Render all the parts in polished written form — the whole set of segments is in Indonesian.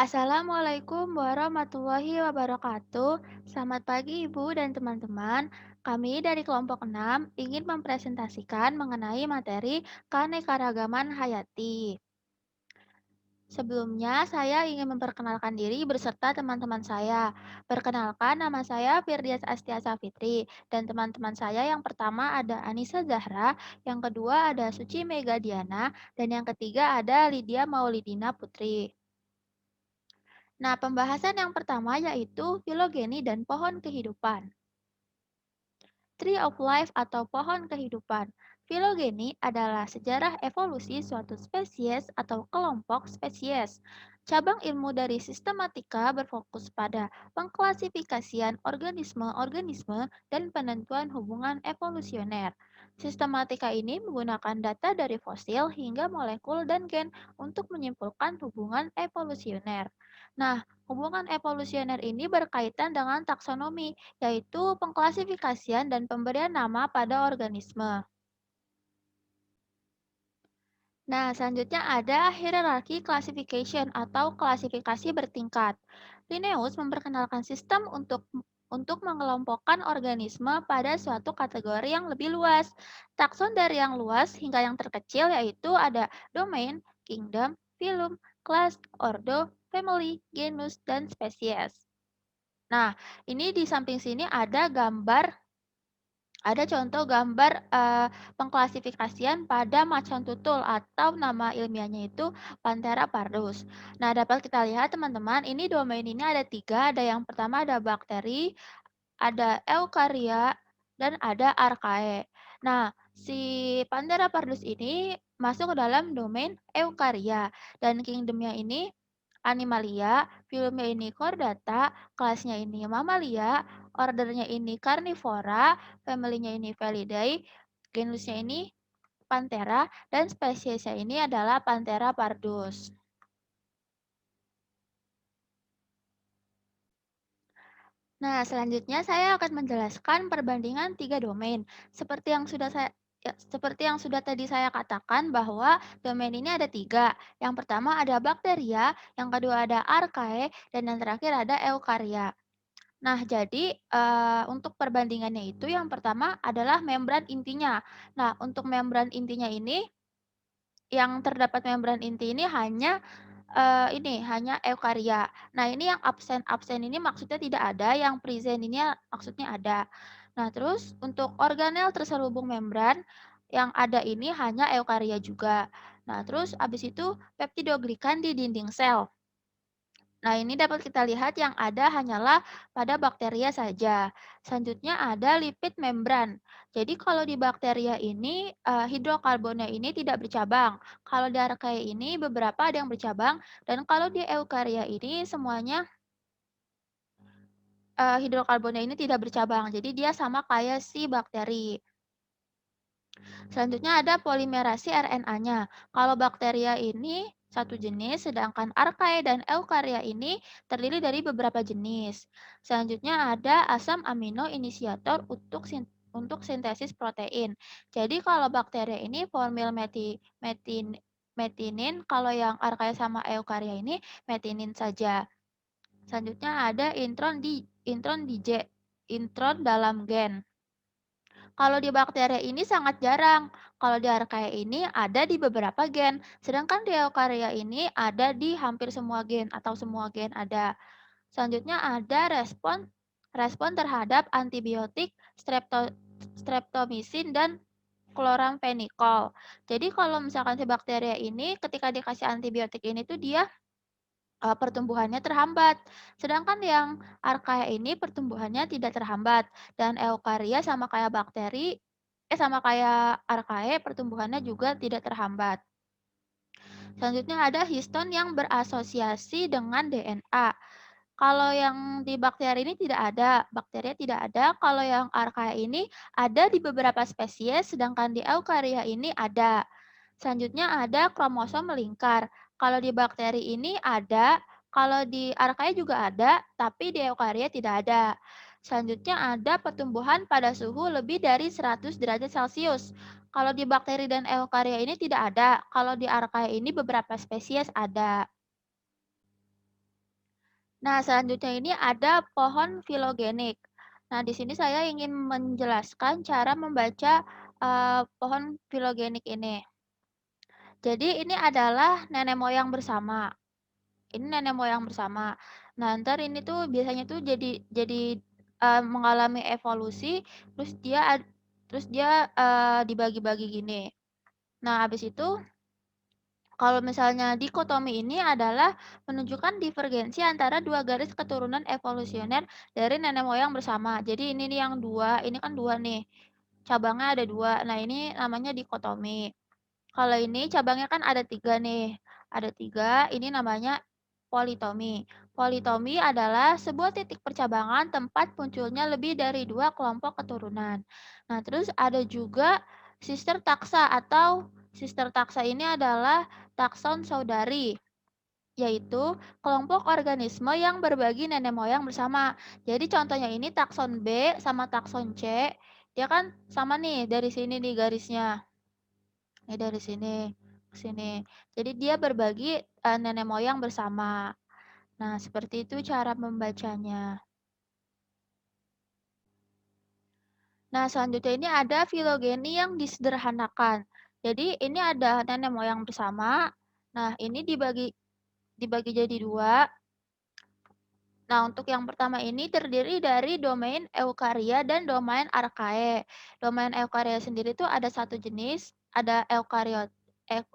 Assalamualaikum warahmatullahi wabarakatuh. Selamat pagi Ibu dan teman-teman. Kami dari kelompok 6 ingin mempresentasikan mengenai materi keanekaragaman hayati. Sebelumnya, saya ingin memperkenalkan diri beserta teman-teman saya. Perkenalkan, nama saya Firdias Astiasa Fitri, dan teman-teman saya yang pertama ada Anissa Zahra, yang kedua ada Suci Mega Diana, dan yang ketiga ada Lydia Maulidina Putri. Nah, pembahasan yang pertama yaitu filogeni dan pohon kehidupan. Tree of Life atau pohon kehidupan. Filogeni adalah sejarah evolusi suatu spesies atau kelompok spesies. Cabang ilmu dari sistematika berfokus pada pengklasifikasian organisme-organisme dan penentuan hubungan evolusioner. Sistematika ini menggunakan data dari fosil hingga molekul dan gen untuk menyimpulkan hubungan evolusioner. Nah, hubungan evolusioner ini berkaitan dengan taksonomi, yaitu pengklasifikasian dan pemberian nama pada organisme. Nah, selanjutnya ada hierarchy classification atau klasifikasi bertingkat. Linnaeus memperkenalkan sistem untuk mengelompokkan organisme pada suatu kategori yang lebih luas. Takson dari yang luas hingga yang terkecil yaitu ada domain, kingdom, phylum, class, ordo, family, genus, dan spesies. Nah, ini di samping sini ada contoh gambar pengklasifikasian pada macan tutul atau nama ilmiahnya itu Panthera pardus. Nah, dapat kita lihat teman-teman, ini domain ini ada tiga. Ada yang pertama ada bakteri, ada eukarya, dan ada archaea. Nah, si Panthera pardus ini masuk ke dalam domain eukarya dan kingdomnya ini Animalia, filmnya ini Chordata, kelasnya ini Mammalia, ordernya ini Carnivora, family-nya ini Felidae, genusnya ini Panthera, dan spesiesnya ini adalah Panthera pardus. Nah, selanjutnya saya akan menjelaskan perbandingan tiga domain. Seperti yang sudah tadi saya katakan bahwa domain ini ada tiga. Yang pertama ada bakteria, yang kedua ada archaea, dan yang terakhir ada eukarya. Nah, jadi untuk perbandingannya itu yang pertama adalah membran intinya. Nah, untuk membran intinya ini, yang terdapat membran inti ini hanya eukarya. Nah, ini yang absen ini maksudnya tidak ada, yang present ini maksudnya ada. Nah, terus untuk organel terselubung membran, yang ada ini hanya eukarya juga. Nah, terus habis itu peptidoglikan di dinding sel. Nah, ini dapat kita lihat yang ada hanyalah pada bakteria saja. Selanjutnya ada lipid membran. Jadi kalau di bakteria ini hidrokarbonnya ini tidak bercabang. Kalau di archaea ini beberapa ada yang bercabang dan kalau di eukarya ini semuanya hidrokarbonnya ini tidak bercabang. Jadi dia sama kayak si bakteri. Selanjutnya ada polimerasi RNA-nya. Kalau bakteria ini satu jenis, sedangkan archaea dan eukarya ini terdiri dari beberapa jenis. Selanjutnya ada asam amino inisiator untuk sintesis protein. Jadi kalau bakteria ini formil metinin, kalau yang archaea sama eukarya ini metinin saja. Selanjutnya ada intron dalam gen. Kalau di bakteria ini sangat jarang. Kalau di archaea ini ada di beberapa gen, sedangkan di eukarya ini ada di hampir semua gen atau semua gen ada. Selanjutnya ada respon terhadap antibiotik streptomycin dan chloramphenicol. Jadi kalau misalkan si bakteria ini ketika dikasih antibiotik ini tuh dia pertumbuhannya terhambat. Sedangkan yang archaea ini pertumbuhannya tidak terhambat dan eukarya sama kayak archaea pertumbuhannya juga tidak terhambat. Selanjutnya ada histon yang berasosiasi dengan DNA. Kalau yang di bakteri ini tidak ada, bakteria tidak ada. Kalau yang archaea ini ada di beberapa spesies, sedangkan di eukarya ini ada. Selanjutnya ada kromosom melingkar. Kalau di bakteri ini ada, kalau di archaea juga ada, tapi di eukarya tidak ada. Selanjutnya ada pertumbuhan pada suhu lebih dari 100 derajat Celcius. Kalau di bakteri dan eukarya ini tidak ada, kalau di archaea ini beberapa spesies ada. Nah, selanjutnya ini ada pohon filogenik. Nah, di sini saya ingin menjelaskan cara membaca pohon filogenik ini. Jadi ini adalah nenek moyang bersama. Ini nenek moyang bersama. Nah, ntar ini tuh biasanya tuh mengalami evolusi, terus dia dibagi-bagi gini. Nah, habis itu kalau misalnya dikotomi ini adalah menunjukkan divergensi antara dua garis keturunan evolusioner dari nenek moyang bersama. Jadi ini nih yang dua, ini kan dua nih. Cabangnya ada dua. Nah, ini namanya dikotomi. Kalau ini cabangnya kan ada tiga nih. Ada tiga, ini namanya politomi. Politomi adalah sebuah titik percabangan tempat munculnya lebih dari dua kelompok keturunan. Nah, terus ada juga sister taksa atau sister taksa ini adalah takson saudari, yaitu kelompok organisme yang berbagi nenek moyang bersama. Jadi contohnya ini takson B sama takson C, dia kan sama nih dari sini nih garisnya. Ini dari sini ke sini. Jadi dia berbagi nenek moyang bersama. Nah, seperti itu cara membacanya. Nah, selanjutnya ini ada filogeni yang disederhanakan. Jadi ini ada nenek moyang bersama. Nah, ini dibagi dibagi jadi dua. Nah, untuk yang pertama ini terdiri dari domain eukarya dan domain archaea. Domain eukarya sendiri itu ada satu jenis, ada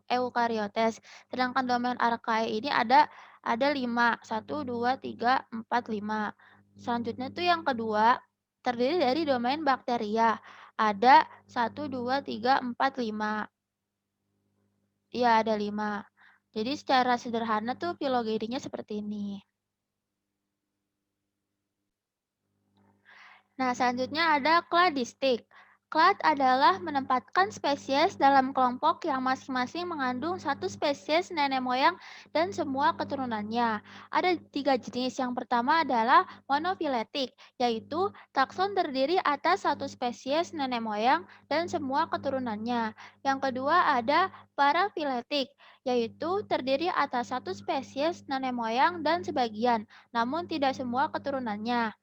eukaryotes. Sedangkan domain archaea ini ada 5, 1, 2, 3, 4, 5. Selanjutnya itu yang kedua terdiri dari domain bakteria. Ada 1, 2, 3, 4, 5. Iya, ada 5. Jadi secara sederhana tuh filogeninya seperti ini. Nah, selanjutnya ada kladistik. Klad adalah menempatkan spesies dalam kelompok yang masing-masing mengandung satu spesies nenek moyang dan semua keturunannya. Ada tiga jenis. Yang pertama adalah monofiletik, yaitu takson terdiri atas satu spesies nenek moyang dan semua keturunannya. Yang kedua ada parafiletik, yaitu terdiri atas satu spesies nenek moyang dan sebagian, namun tidak semua keturunannya.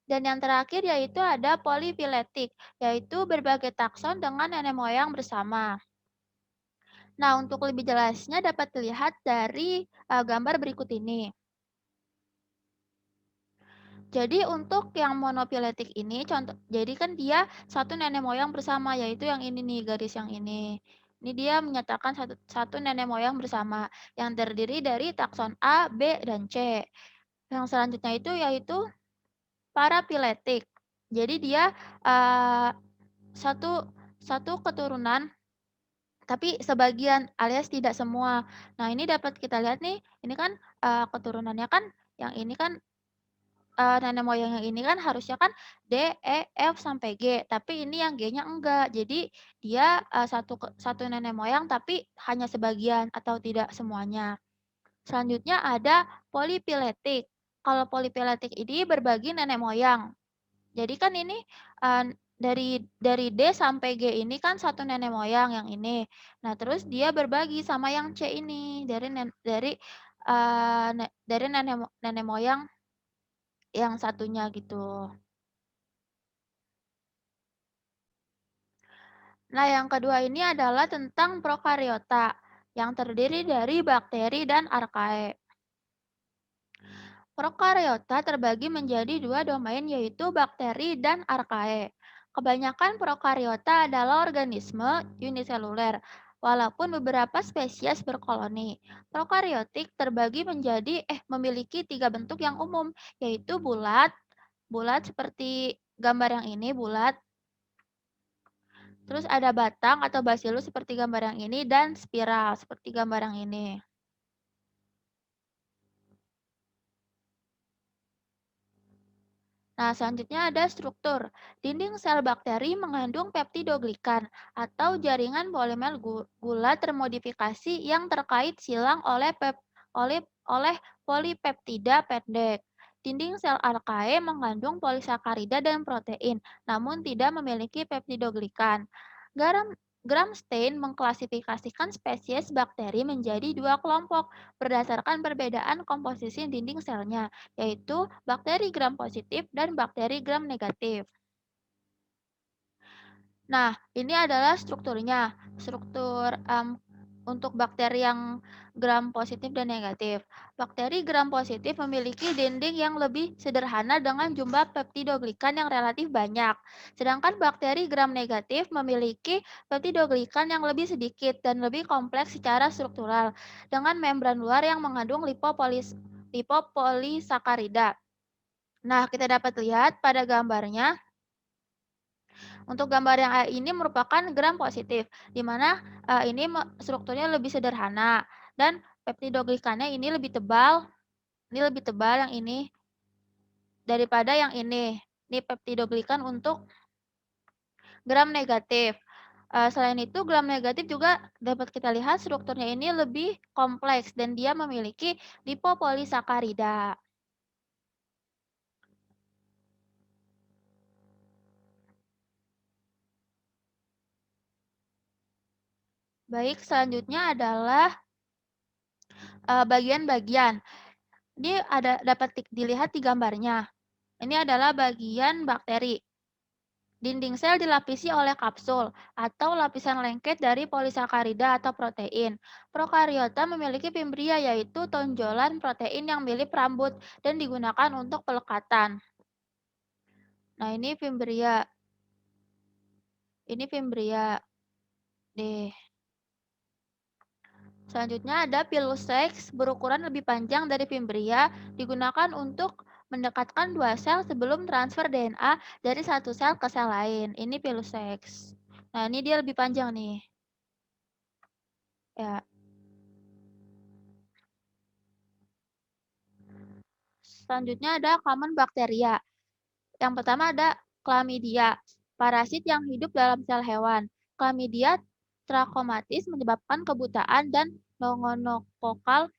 Dan yang terakhir yaitu ada polifiletik, yaitu berbagai takson dengan nenek moyang bersama. Nah, untuk lebih jelasnya dapat dilihat dari gambar berikut ini. Jadi untuk yang monofiletik ini jadi kan dia satu nenek moyang bersama, yaitu yang ini nih, garis yang ini. Ini dia menyatakan satu nenek moyang bersama yang terdiri dari takson A, B, dan C. Yang selanjutnya itu yaitu parafiletik. Jadi dia uh, satu satu keturunan tapi sebagian alias tidak semua. Nah, ini dapat kita lihat nih, ini kan keturunannya kan yang ini kan nenek moyang yang ini kan harusnya kan D, E, F sampai G, tapi ini yang G-nya enggak. Jadi dia satu nenek moyang tapi hanya sebagian atau tidak semuanya. Selanjutnya ada polipiletik. Kalau polipiletik ini berbagi nenek moyang. Jadi kan ini dari D sampai G ini kan satu nenek moyang yang ini. Nah, terus dia berbagi sama yang C ini dari nenek moyang yang satunya gitu. Nah, yang kedua ini adalah tentang prokariota yang terdiri dari bakteri dan arkae. Prokariota terbagi menjadi dua domain yaitu bakteri dan arkae. Kebanyakan prokariota adalah organisme uniseluler, walaupun beberapa spesies berkoloni. Prokariotik terbagi memiliki tiga bentuk yang umum, yaitu bulat, bulat seperti gambar yang ini, bulat. Terus ada batang atau basilus seperti gambar yang ini, dan spiral seperti gambar yang ini. Nah, selanjutnya ada struktur. Dinding sel bakteri mengandung peptidoglikan atau jaringan polimer gula termodifikasi yang terkait silang oleh, oleh polipeptida pendek. Dinding sel arkae mengandung polisakarida dan protein, namun tidak memiliki peptidoglikan. Garam Gramstein mengklasifikasikan spesies bakteri menjadi dua kelompok berdasarkan perbedaan komposisi dinding selnya, yaitu bakteri gram positif dan bakteri gram negatif. Nah, ini adalah strukturnya. Struktur untuk bakteri yang gram positif dan negatif. Bakteri gram positif memiliki dinding yang lebih sederhana dengan jumlah peptidoglikan yang relatif banyak. Sedangkan bakteri gram negatif memiliki peptidoglikan yang lebih sedikit dan lebih kompleks secara struktural dengan membran luar yang mengandung lipopolisakarida. Nah, kita dapat lihat pada gambarnya untuk gambar yang ini merupakan gram positif, di mana ini strukturnya lebih sederhana dan peptidoglikannya ini lebih tebal yang ini daripada yang ini. Ini peptidoglikan untuk gram negatif. Selain itu, gram negatif juga dapat kita lihat strukturnya ini lebih kompleks dan dia memiliki lipopolisakarida. Baik, selanjutnya adalah bagian-bagian. Ini dapat dilihat di gambarnya. Ini adalah bagian bakteri. Dinding sel dilapisi oleh kapsul atau lapisan lengket dari polisakarida atau protein. Prokariota memiliki fimbria yaitu tonjolan protein yang mirip rambut dan digunakan untuk pelekatan. Nah, ini fimbria. Ini fimbria. Deh. Selanjutnya ada pilosex berukuran lebih panjang dari fimbria, digunakan untuk mendekatkan dua sel sebelum transfer DNA dari satu sel ke sel lain. Ini pilosex. Nah, ini dia lebih panjang nih. Ya. Selanjutnya ada common bacteria. Yang pertama ada chlamydia, parasit yang hidup dalam sel hewan. Chlamydia trachomatis menyebabkan kebutaan dan pneumococcal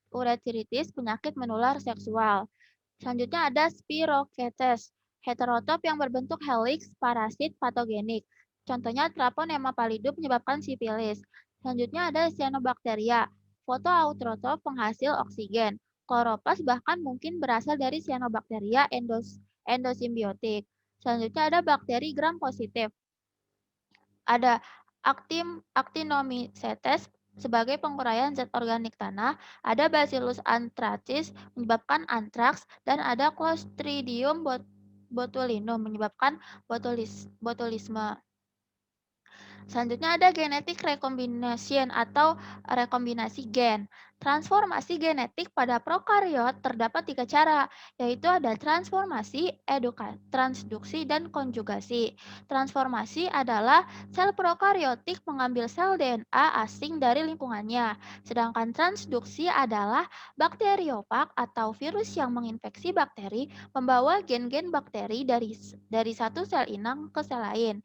urethritis, penyakit menular seksual. Selanjutnya ada Spirochetes, heterotop yang berbentuk helix, parasit patogenik. Contohnya Treponema pallidum menyebabkan sifilis. Selanjutnya ada Cyanobacteria, fotoautrotop penghasil oksigen. Kloroplas bahkan mungkin berasal dari Cyanobacteria endosimbiotik. Selanjutnya ada bakteri gram positif. Ada Actinomycetes sebagai penguraian zat organik tanah, ada Bacillus anthracis menyebabkan antraks, dan ada Clostridium botulinum menyebabkan botulisme. Selanjutnya ada genetic recombination atau rekombinasi gen. Transformasi genetik pada prokariot terdapat tiga cara, yaitu ada transformasi, transduksi, dan konjugasi. Transformasi adalah sel prokariotik mengambil sel DNA asing dari lingkungannya, sedangkan transduksi adalah bakteriopak atau virus yang menginfeksi bakteri membawa gen-gen bakteri dari satu sel inang ke sel lain.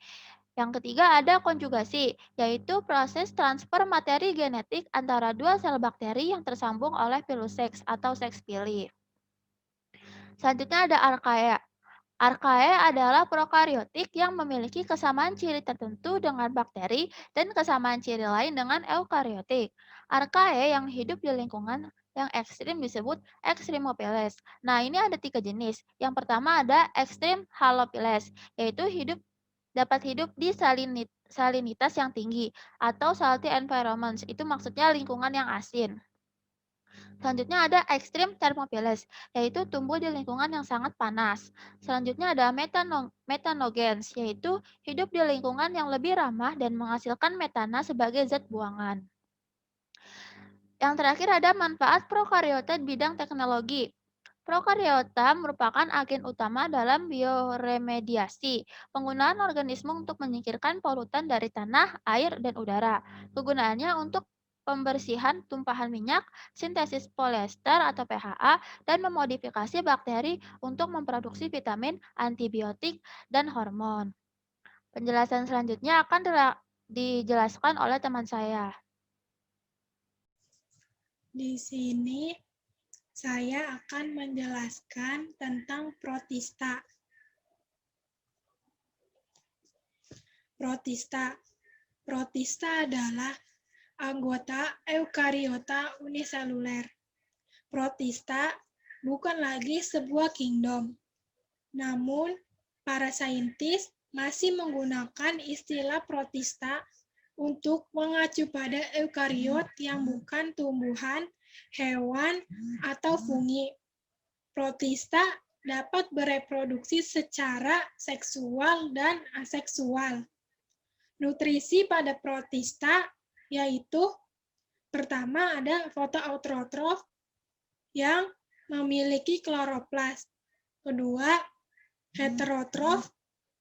Yang ketiga ada konjugasi, yaitu proses transfer materi genetik antara dua sel bakteri yang tersambung oleh pilosex atau seks pilih. Selanjutnya ada archaea. Archaea adalah prokariotik yang memiliki kesamaan ciri tertentu dengan bakteri dan kesamaan ciri lain dengan eukariotik. Archaea yang hidup di lingkungan yang ekstrim disebut extremophilous. Nah, ini ada tiga jenis. Yang pertama ada ekstrim halophilous, yaitu dapat hidup di salinitas yang tinggi atau salty environments. Itu maksudnya lingkungan yang asin. Selanjutnya ada ekstrim thermophilus, yaitu tumbuh di lingkungan yang sangat panas. Selanjutnya ada metanogens, yaitu hidup di lingkungan yang lebih ramah dan menghasilkan metana sebagai zat buangan. Yang terakhir ada manfaat prokariota di bidang teknologi. Prokariota merupakan agen utama dalam bioremediasi, penggunaan organisme untuk menyingkirkan polutan dari tanah, air, dan udara. Kegunaannya untuk pembersihan tumpahan minyak, sintesis polyester atau PHA, dan memodifikasi bakteri untuk memproduksi vitamin, antibiotik, dan hormon. Penjelasan selanjutnya akan dijelaskan oleh teman saya. Di sini saya akan menjelaskan tentang protista. Protista adalah anggota eukariota uniseluler. Protista bukan lagi sebuah kingdom. Namun, para saintis masih menggunakan istilah protista untuk mengacu pada eukariot yang bukan tumbuhan, hewan, atau fungi. Protista dapat bereproduksi secara seksual dan aseksual. Nutrisi pada protista yaitu pertama ada fotoautotrof yang memiliki kloroplas. Kedua, heterotrof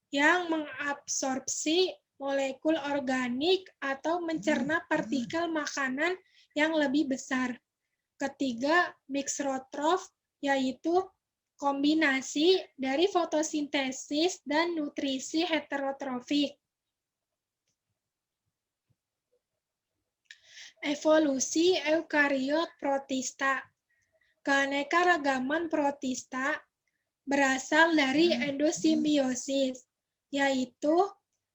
yang mengabsorpsi molekul organik atau mencerna partikel makanan yang lebih besar. Ketiga, mixotrof yaitu kombinasi dari fotosintesis dan nutrisi heterotrofik. Evolusi eukariot protista. Keanekaragaman protista berasal dari endosimbiosis, yaitu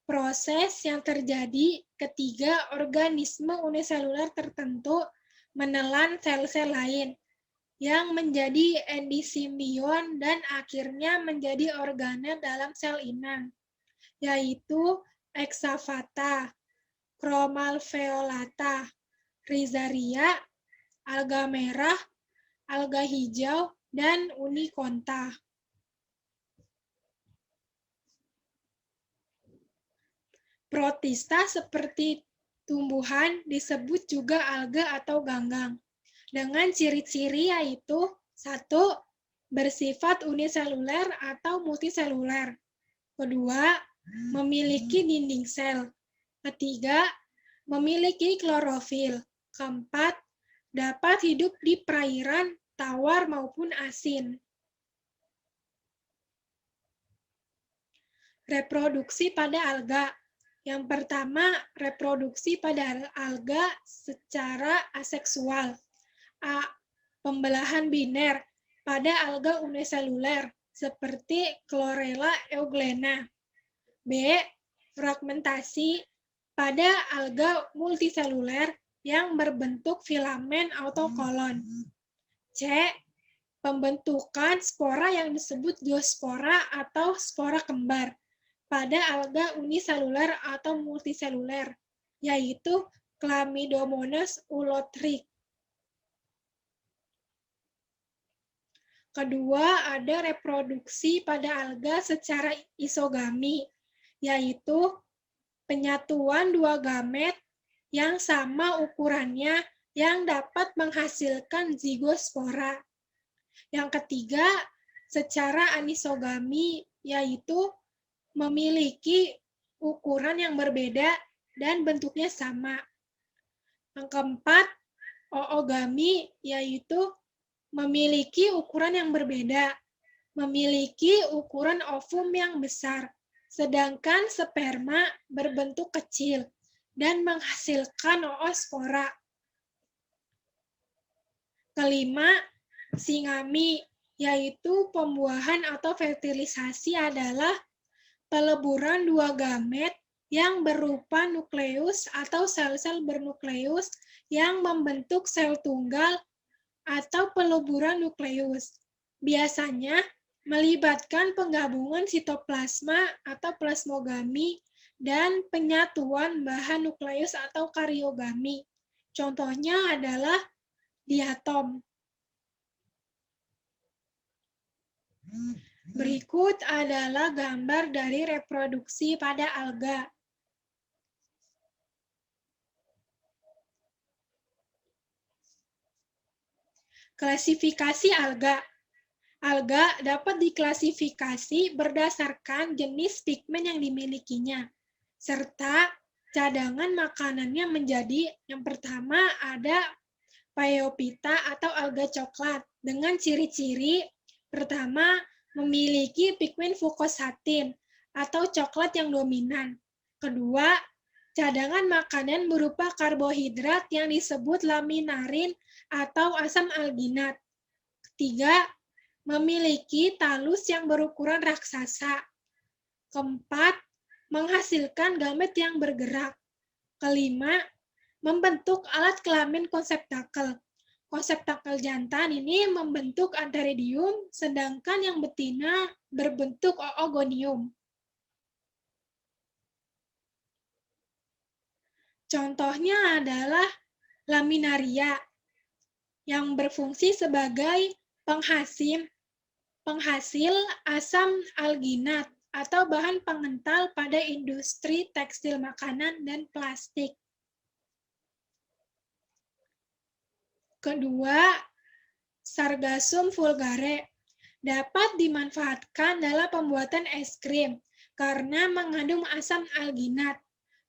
proses yang terjadi ketika organisme uniseluler tertentu menelan sel-sel lain yang menjadi endisimbion dan akhirnya menjadi organel dalam sel inang, yaitu Hexavata, Chromalveolata, Rhizaria, alga merah, alga hijau, dan Uniconta. Protista seperti tumbuhan disebut juga alga atau ganggang, dengan ciri-ciri yaitu 1. Bersifat uniseluler atau multiseluler. Kedua, memiliki dinding sel. Ketiga, memiliki klorofil. Keempat, dapat hidup di perairan tawar maupun asin. Reproduksi pada alga. Yang pertama, reproduksi pada alga secara aseksual. A. Pembelahan biner pada alga uniseluler seperti Chlorella euglena. B. Fragmentasi pada alga multiseluler yang berbentuk filamen autokolon. C. Pembentukan spora yang disebut zoospora atau spora kembar pada alga uniseluler atau multiseluler, yaitu Chlamydomonas ulothrix. Kedua, ada reproduksi pada alga secara isogami, yaitu penyatuan dua gamet yang sama ukurannya yang dapat menghasilkan zigospora. Yang ketiga, secara anisogami, yaitu memiliki ukuran yang berbeda dan bentuknya sama. Yang keempat, oogami, yaitu memiliki ukuran yang berbeda, memiliki ukuran ovum yang besar, sedangkan sperma berbentuk kecil dan menghasilkan oospora. Kelima, singami, yaitu pembuahan atau fertilisasi adalah peleburan dua gamet yang berupa nukleus atau sel-sel bernukleus yang membentuk sel tunggal atau peleburan nukleus. Biasanya melibatkan penggabungan sitoplasma atau plasmogami dan penyatuan bahan nukleus atau kariogami. Contohnya adalah diatom. Berikut adalah gambar dari reproduksi pada alga. Klasifikasi alga. Alga dapat diklasifikasi berdasarkan jenis pigmen yang dimilikinya, serta cadangan makanannya menjadi yang pertama ada Phaeophyta atau alga coklat dengan ciri-ciri pertama memiliki pigmen fukosatin atau coklat yang dominan. Kedua, cadangan makanan berupa karbohidrat yang disebut laminarin atau asam alginat. Ketiga, memiliki talus yang berukuran raksasa. Keempat, menghasilkan gamet yang bergerak. Kelima, membentuk alat kelamin konseptakel. Konseptakel jantan ini membentuk antheridium, sedangkan yang betina berbentuk oogonium. Contohnya adalah laminaria yang berfungsi sebagai penghasil penghasil asam alginat atau bahan pengental pada industri tekstil makanan dan plastik. Kedua, Sargassum vulgare dapat dimanfaatkan dalam pembuatan es krim karena mengandung asam alginat.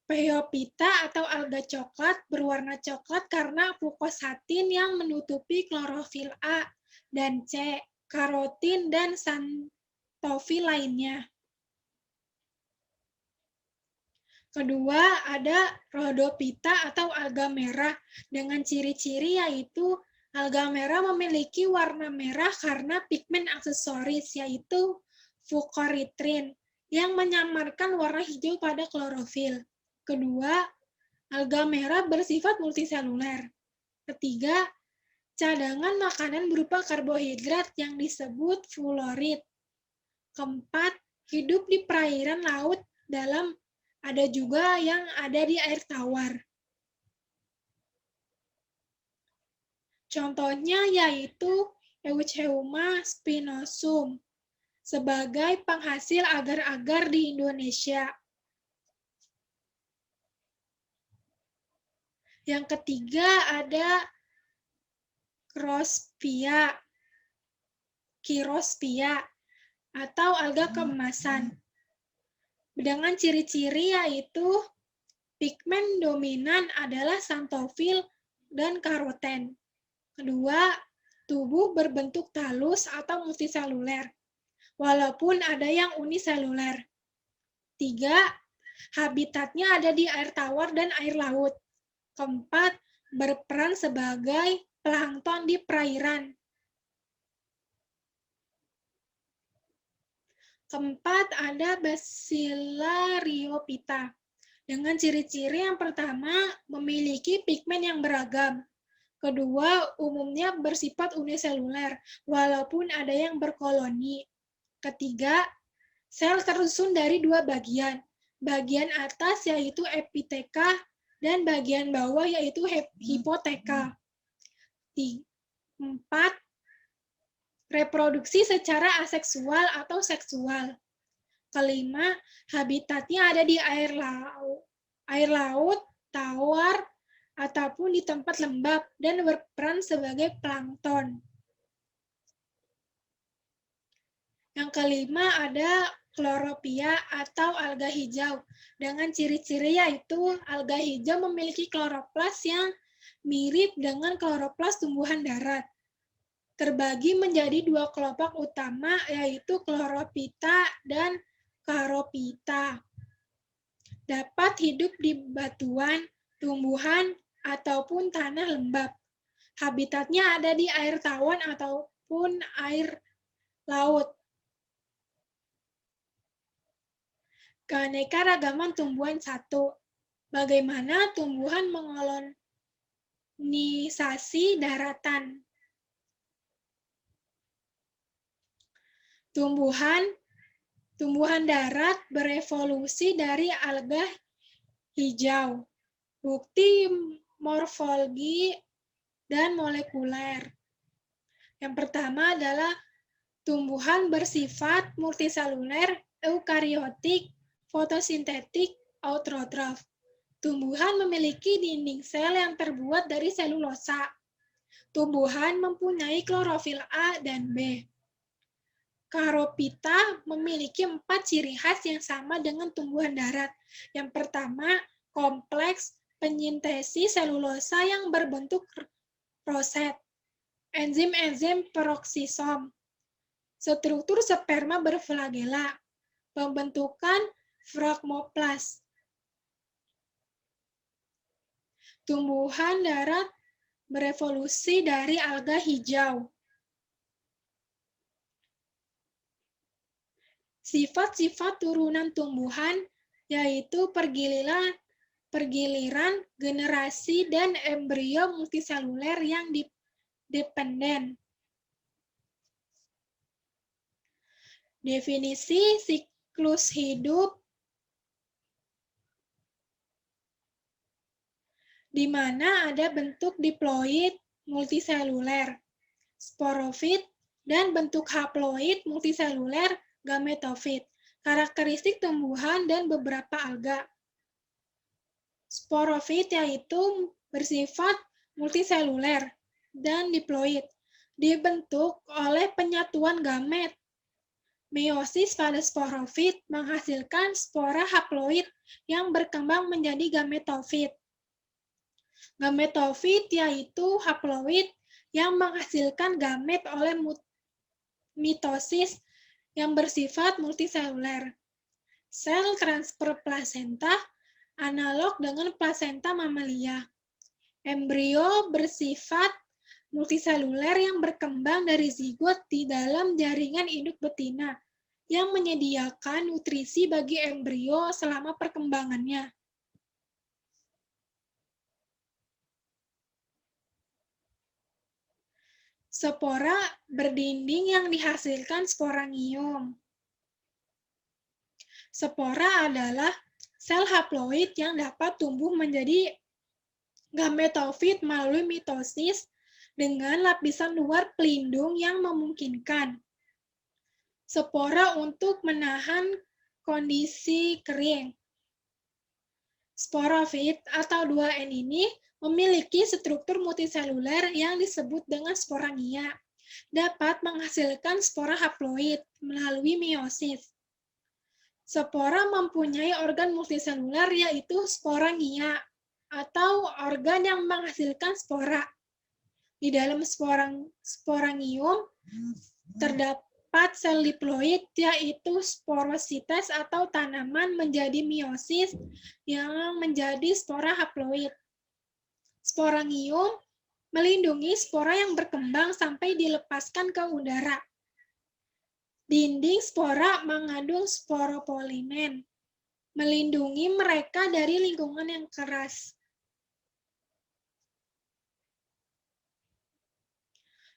Pheophyta atau alga coklat berwarna coklat karena fukosatin yang menutupi klorofil A dan C, karotin, dan xanthofil lainnya. Kedua, ada Rhodophyta atau alga merah dengan ciri-ciri yaitu alga merah memiliki warna merah karena pigmen aksesoris yaitu fucoritrin yang menyamarkan warna hijau pada klorofil. Kedua, alga merah bersifat multiseluler. Ketiga, cadangan makanan berupa karbohidrat yang disebut fluorid. Keempat, hidup di perairan laut dalam, ada juga yang ada di air tawar. Contohnya yaitu Eucheuma spinosum sebagai penghasil agar-agar di Indonesia. Yang ketiga ada Chirospia atau alga keemasan. Dengan ciri-ciri yaitu pigmen dominan adalah xanthofil dan karoten. Kedua, tubuh berbentuk talus atau multiseluler, walaupun ada yang uniseluler. Tiga, habitatnya ada di air tawar dan air laut. Keempat, berperan sebagai plankton di perairan. Keempat, ada Bacilla rhiophyta. Dengan ciri-ciri yang pertama, memiliki pigmen yang beragam. Kedua, umumnya bersifat uniseluler, walaupun ada yang berkoloni. Ketiga, sel tersusun dari dua bagian. Bagian atas yaitu epiteka dan bagian bawah yaitu hipoteka. Empat, reproduksi secara aseksual atau seksual. Kelima, habitatnya ada di air laut, tawar, ataupun di tempat lembab dan berperan sebagai plankton. Yang kelima ada Chlorophylla atau alga hijau. Dengan ciri-ciri yaitu alga hijau memiliki kloroplas yang mirip dengan kloroplas tumbuhan darat. Terbagi menjadi dua kelompok utama yaitu Chlorophyta dan Charophyta. Dapat hidup di batuan, tumbuhan, ataupun tanah lembab. Habitatnya ada di air tawar ataupun air laut. Keanekaragaman tumbuhan 1. Bagaimana tumbuhan mengkolonisasi daratan? Tumbuhan darat berevolusi dari alga hijau. Bukti morfologi dan molekuler. Yang pertama adalah tumbuhan bersifat multiseluler, eukariotik, fotosintetik, autotrof. Tumbuhan memiliki dinding sel yang terbuat dari selulosa. Tumbuhan mempunyai klorofil A dan B. Charophyta memiliki 4 ciri khas yang sama dengan tumbuhan darat. Yang pertama, kompleks penyintesis selulosa yang berbentuk roset. Enzim-enzim peroksisom. Struktur sperma berflagela. Pembentukan fragmoplas. Tumbuhan darat berevolusi dari alga hijau. Sifat-sifat turunan tumbuhan yaitu pergiliran pergiliran, generasi, dan embrio multiseluler yang dependen. Definisi siklus hidup di mana ada bentuk diploid multiseluler, sporofit, dan bentuk haploid multiseluler gametofit, karakteristik tumbuhan dan beberapa alga. Sporofit yaitu bersifat multiseluler dan diploid, dibentuk oleh penyatuan gamet. Meiosis pada sporofit menghasilkan spora haploid yang berkembang menjadi gametofit. Gametofit yaitu haploid yang menghasilkan gamet oleh mitosis yang bersifat multiseluler. Sel transfer plasenta analog dengan plasenta mamalia. Embrio bersifat multiseluler yang berkembang dari zigot di dalam jaringan induk betina yang menyediakan nutrisi bagi embrio selama perkembangannya. Spora berdinding yang dihasilkan sporangium. Spora adalah sel haploid yang dapat tumbuh menjadi gametofit melalui mitosis dengan lapisan luar pelindung yang memungkinkan spora untuk menahan kondisi kering. Sporofit atau 2N ini memiliki struktur multiseluler yang disebut dengan sporangia, dapat menghasilkan spora haploid melalui meiosis. Spora mempunyai organ multiseluler yaitu sporangia atau organ yang menghasilkan spora. Di dalam sporangium terdapat sel diploid yaitu sporosites atau tanaman menjadi meiosis yang menjadi spora haploid. Sporangium melindungi spora yang berkembang sampai dilepaskan ke udara. Dinding spora mengandung sporopolinen, melindungi mereka dari lingkungan yang keras.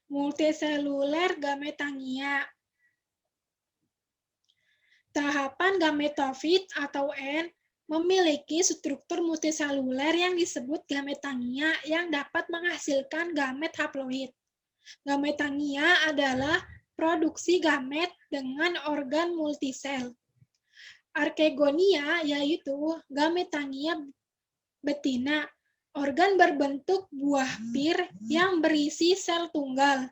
Multiseluler gametangia. Tahapan gametofit atau N memiliki struktur multiseluler yang disebut gametangia yang dapat menghasilkan gamet haploid. Gametangia adalah produksi gamet dengan organ multisel. Arkegonia yaitu gametangia betina, organ berbentuk buah pir yang berisi sel tunggal.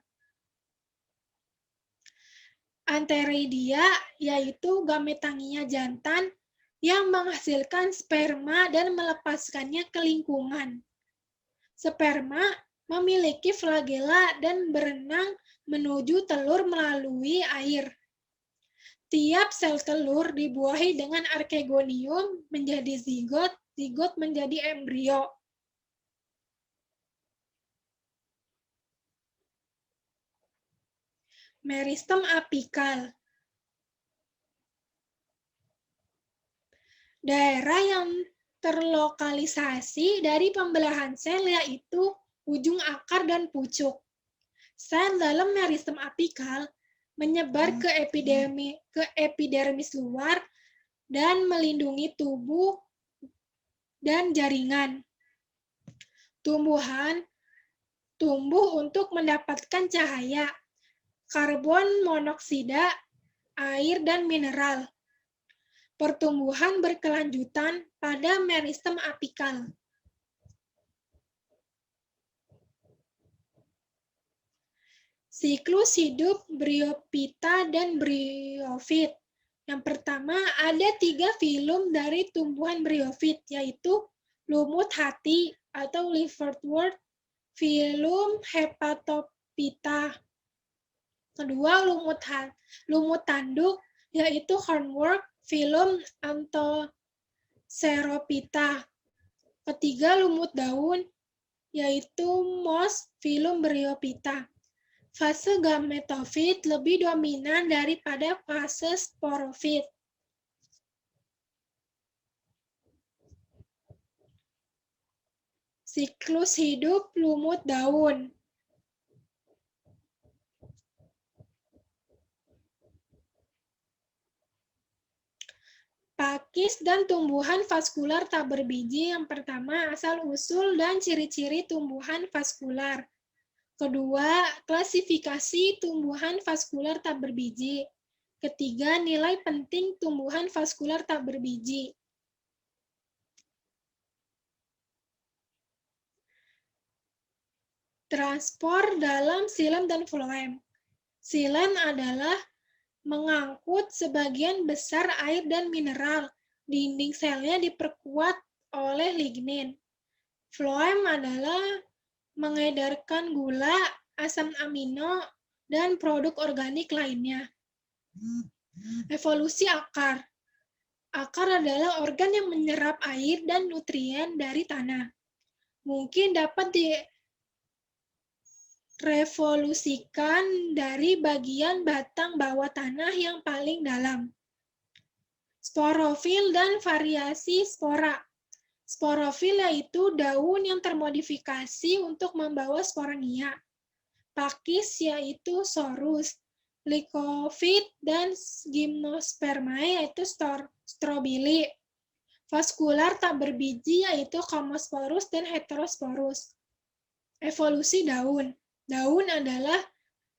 Antheridia yaitu gametangia jantan yang menghasilkan sperma dan melepaskannya ke lingkungan. Sperma memiliki flagela dan berenang menuju telur melalui air. Tiap sel telur dibuahi dengan archegonium menjadi zigot, zigot menjadi embrio. Meristem apikal. Daerah yang terlokalisasi dari pembelahan sel yaitu ujung akar dan pucuk. Sel dalam meristem apikal menyebar ke epidermis luar dan melindungi tubuh dan jaringan. Tumbuhan tumbuh untuk mendapatkan cahaya, karbon monoksida, air, dan mineral. Pertumbuhan berkelanjutan pada meristem apikal. Siklus hidup bryophyta dan bryofit. Yang pertama, ada 3 filum dari tumbuhan bryofit, yaitu lumut hati atau liverwort, filum Hepatophyta. Kedua, lumut tanduk, yaitu hornwort, filum Anthocerophyta. Ketiga, lumut daun, yaitu moss, filum Bryophyta. Fase gametofit lebih dominan daripada fase sporofit. Siklus hidup lumut daun. Pakis dan tumbuhan vaskular tak berbiji. Yang pertama, asal-usul dan ciri-ciri tumbuhan vaskular. Kedua, klasifikasi tumbuhan vaskular tak berbiji. Ketiga, nilai penting tumbuhan vaskular tak berbiji. Transport dalam xilem dan floem. Xilem adalah mengangkut sebagian besar air dan mineral. Dinding selnya diperkuat oleh lignin. Floem adalah mengedarkan gula, asam amino, dan produk organik lainnya. Evolusi akar. Akar adalah organ yang menyerap air dan nutrien dari tanah. Mungkin dapat direvolusikan dari bagian batang bawah tanah yang paling dalam. Sporofil dan variasi spora. Sporofil yaitu daun yang termodifikasi untuk membawa sporangia. Pakis yaitu sorus. Lycophyt dan gymnospermae yaitu strobili. Vaskular tak berbiji yaitu Chromosporus dan Heterosporus. Evolusi daun. Daun adalah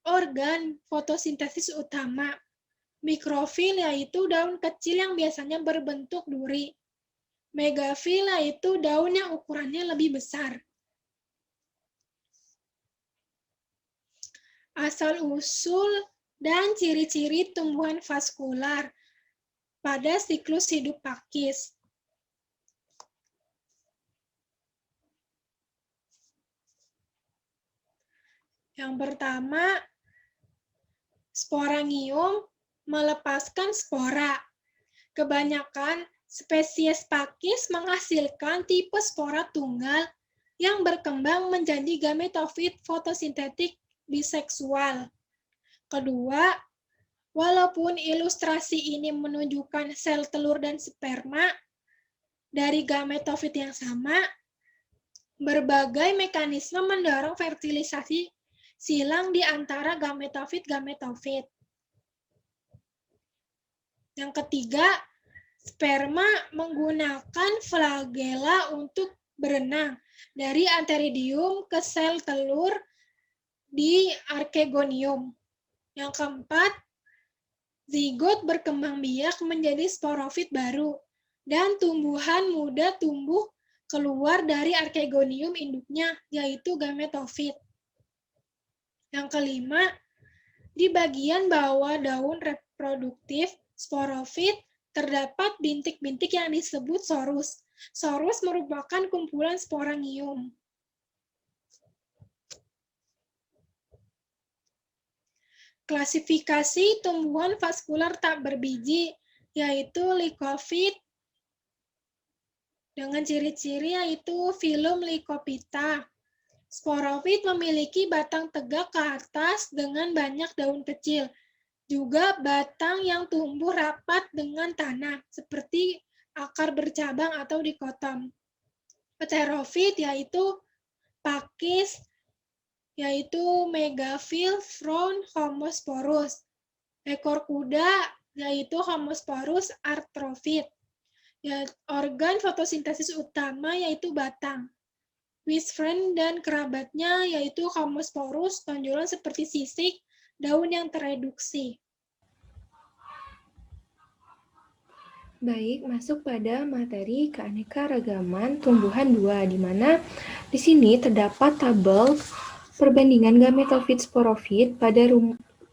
organ fotosintesis utama. Mikrofil yaitu daun kecil yang biasanya berbentuk duri. Megafil yaitu daun yang ukurannya lebih besar. Asal-usul dan ciri-ciri tumbuhan vaskular pada siklus hidup pakis. Yang pertama, sporangium melepaskan spora. Kebanyakan spesies pakis menghasilkan tipe spora tunggal yang berkembang menjadi gametofit fotosintetik biseksual. Kedua, walaupun ilustrasi ini menunjukkan sel telur dan sperma dari gametofit yang sama, berbagai mekanisme mendorong fertilisasi silang di antara gametofit-gametofit. Yang ketiga, sperma menggunakan flagela untuk berenang dari antheridium ke sel telur di archegonium. Yang keempat, zigot berkembang biak menjadi sporofit baru dan tumbuhan muda tumbuh keluar dari archegonium induknya, yaitu gametofit. Yang kelima, di bagian bawah daun reproduktif sporofit terdapat bintik-bintik yang disebut sorus. Sorus merupakan kumpulan sporangium. Klasifikasi tumbuhan vaskular tak berbiji, yaitu Lycophyt, dengan ciri-ciri yaitu filum Lycophyta. Sporofit memiliki batang tegak ke atas dengan banyak daun kecil. Juga batang yang tumbuh rapat dengan tanah, seperti akar bercabang atau dikotom. Pterofit yaitu pakis, yaitu megafil frond Homosporus. Ekor kuda yaitu Homosporus arthrofit. Ya, organ fotosintesis utama yaitu batang. Wisfren dan kerabatnya yaitu Homosporus, tonjolan seperti sisik, daun yang tereduksi. Baik, masuk pada materi keanekaragaman tumbuhan 2, di mana di sini terdapat tabel perbandingan gametofit sporofit pada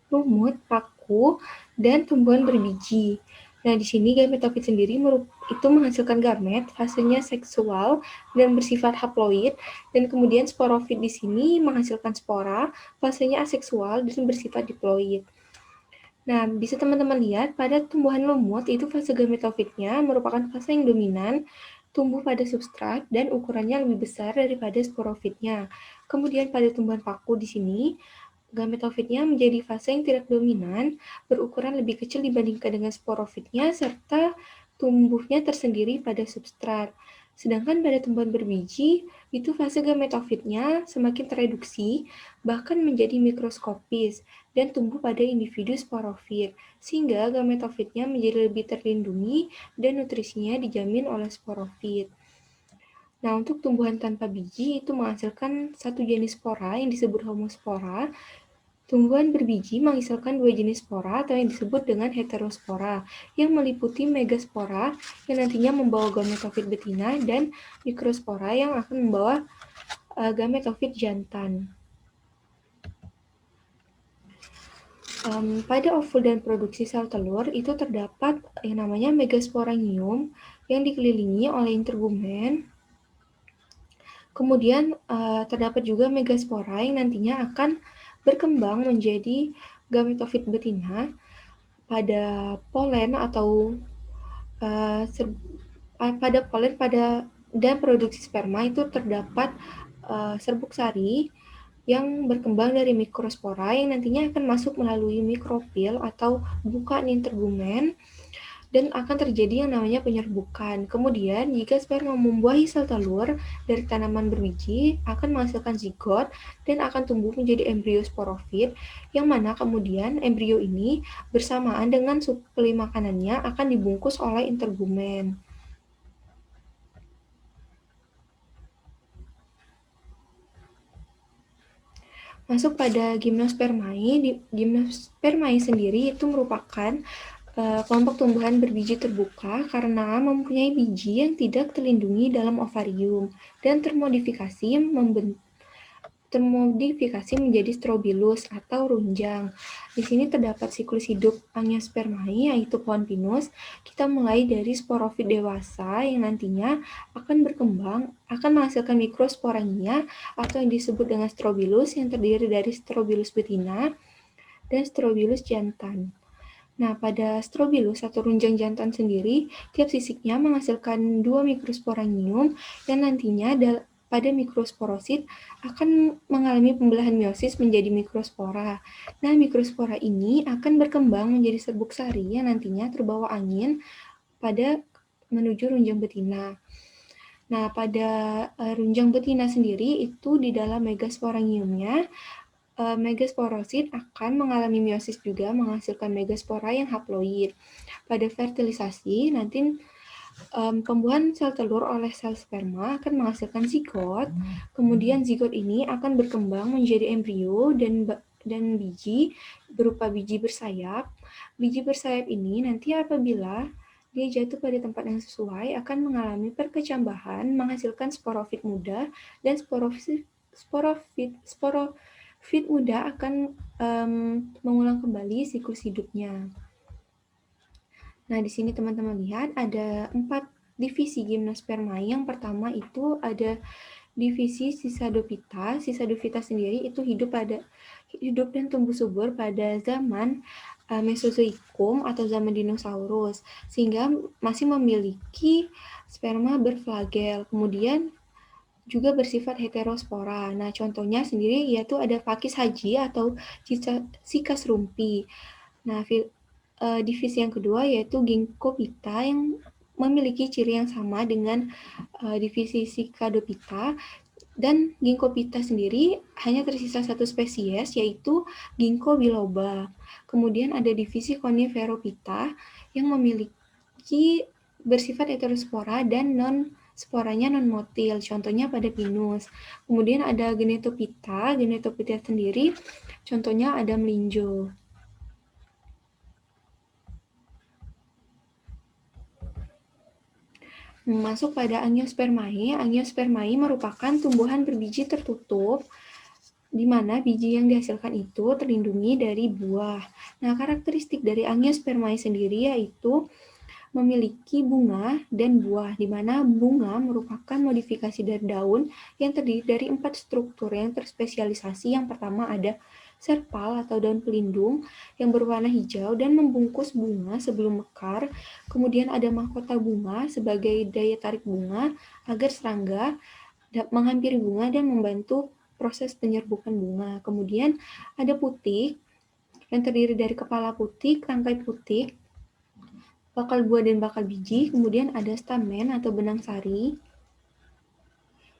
lumut, paku, dan tumbuhan berbiji. Nah, di sini gametofit sendiri itu menghasilkan gamet, fasenya seksual dan bersifat haploid, dan kemudian sporofit di sini menghasilkan spora, fasenya aseksual dan bersifat diploid. Nah, bisa teman-teman lihat pada tumbuhan lumut itu fase gametofitnya merupakan fase yang dominan, tumbuh pada substrat dan ukurannya lebih besar daripada sporofitnya. Kemudian pada tumbuhan paku di sini, gametofitnya menjadi fase yang tidak dominan, berukuran lebih kecil dibandingkan dengan sporofitnya, serta tumbuhnya tersendiri pada substrat. Sedangkan pada tumbuhan berbiji, itu fase gametofitnya semakin tereduksi, bahkan menjadi mikroskopis, dan tumbuh pada individu sporofit, sehingga gametofitnya menjadi lebih terlindungi dan nutrisinya dijamin oleh sporofit. Nah, untuk tumbuhan tanpa biji itu menghasilkan satu jenis spora yang disebut homospora. Tumbuhan berbiji menghasilkan dua jenis spora atau yang disebut dengan heterospora, yang meliputi megaspora yang nantinya membawa gametofit betina dan mikrospora yang akan membawa gametofit jantan. Pada ovul dan produksi sel telur itu terdapat yang namanya megasporangium yang dikelilingi oleh intergumen. Kemudian terdapat juga megaspora yang nantinya akan berkembang menjadi gametofit betina. Pada polen atau pada polen dan produksi sperma itu terdapat serbuk sari yang berkembang dari mikrospora yang nantinya akan masuk melalui mikrofil atau bukaan intergumen dan akan terjadi yang namanya penyerbukan. Kemudian, jika sperma membuahi sel telur dari tanaman berbiji, akan menghasilkan zigot dan akan tumbuh menjadi embrio sporofit, yang mana kemudian embrio ini bersamaan dengan suplai makanannya akan dibungkus oleh intergumen. Masuk pada Gymnospermae. Gymnospermae sendiri itu merupakan kelompok tumbuhan berbiji terbuka karena mempunyai biji yang tidak terlindungi dalam ovarium dan termodifikasi menjadi strobilus atau runjang. Di sini terdapat siklus hidup Angiospermae yaitu pohon pinus. Kita mulai dari sporofit dewasa yang nantinya akan menghasilkan mikrosporangia atau yang disebut dengan strobilus yang terdiri dari strobilus betina dan strobilus jantan. Nah, pada strobilus atau runjang jantan sendiri, tiap sisiknya menghasilkan dua mikrosporangium yang nantinya pada mikrosporosit akan mengalami pembelahan meiosis menjadi mikrospora. Nah, mikrospora ini akan berkembang menjadi serbuk sari yang nantinya terbawa angin pada menuju runjang betina. Nah, pada runjang betina sendiri itu di dalam megasporangiumnya megasporosit akan mengalami meiosis juga menghasilkan megaspora yang haploid. Pada fertilisasi, nanti pembuahan sel telur oleh sel sperma akan menghasilkan zigot. Kemudian zigot ini akan berkembang menjadi embrio dan biji berupa biji bersayap. Biji bersayap ini nanti apabila dia jatuh pada tempat yang sesuai akan mengalami perkecambahan menghasilkan sporofit muda dan sporofit muda akan mengulang kembali siklus hidupnya. Nah, di sini teman-teman lihat ada 4 divisi Gymnospermae. Yang pertama itu ada divisi Cisadophyta. Cisadophyta sendiri itu hidup dan tumbuh subur pada zaman Mesozoikum atau zaman dinosaurus, sehingga masih memiliki sperma berflagel. Kemudian juga bersifat heterospora. Nah, contohnya sendiri yaitu ada Phakis haji atau Cikas rumpi. Nah, divisi yang kedua yaitu Ginkgophyta yang memiliki ciri yang sama dengan divisi Cisadophyta, dan Ginkgophyta sendiri hanya tersisa satu spesies yaitu Ginkgo biloba. Kemudian ada divisi Coniferophyta yang memiliki bersifat heterospora dan sporanya non-motil, contohnya pada pinus. Kemudian ada Genetophyta sendiri, contohnya ada melinjo. Masuk pada Angiospermae. Angiospermae merupakan tumbuhan berbiji tertutup, di mana biji yang dihasilkan itu terlindungi dari buah. Nah, karakteristik dari Angiospermae sendiri yaitu memiliki bunga dan buah, di mana bunga merupakan modifikasi dari daun yang terdiri dari 4 struktur yang terspesialisasi. Yang pertama ada serpal atau daun pelindung yang berwarna hijau dan membungkus bunga sebelum mekar. Kemudian ada mahkota bunga sebagai daya tarik bunga agar serangga menghampiri bunga dan membantu proses penyerbukan bunga. Kemudian ada putik yang terdiri dari kepala putik, tangkai putik, bakal buah dan bakal biji. Kemudian ada stamen atau benang sari.